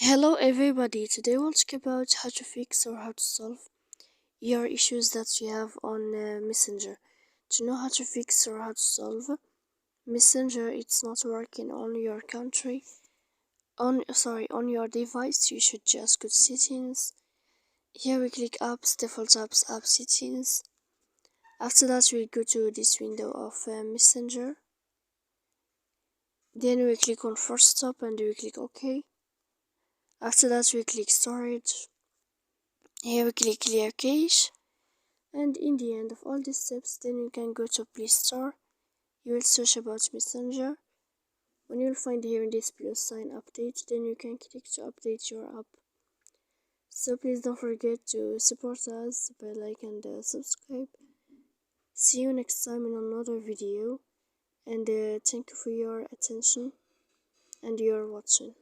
Hello everybody, today we'll talk about how to fix or how to solve your issues that you have on Messenger. To know how to fix or how to solve Messenger, it's not working on your country, on your device, you should just go to settings. Here we click apps, default apps, app settings. After that we go to this window of Messenger. Then we click on force stop and we click OK. After that we click storage. Here we click clear cache, and in the end of all these steps, then you can go to Play Store. You will search about Messenger. When you'll find here in this plus sign update, then you can click to update your app. So please don't forget to support us by like and subscribe. See you next time in another video, and thank you for your attention and your watching.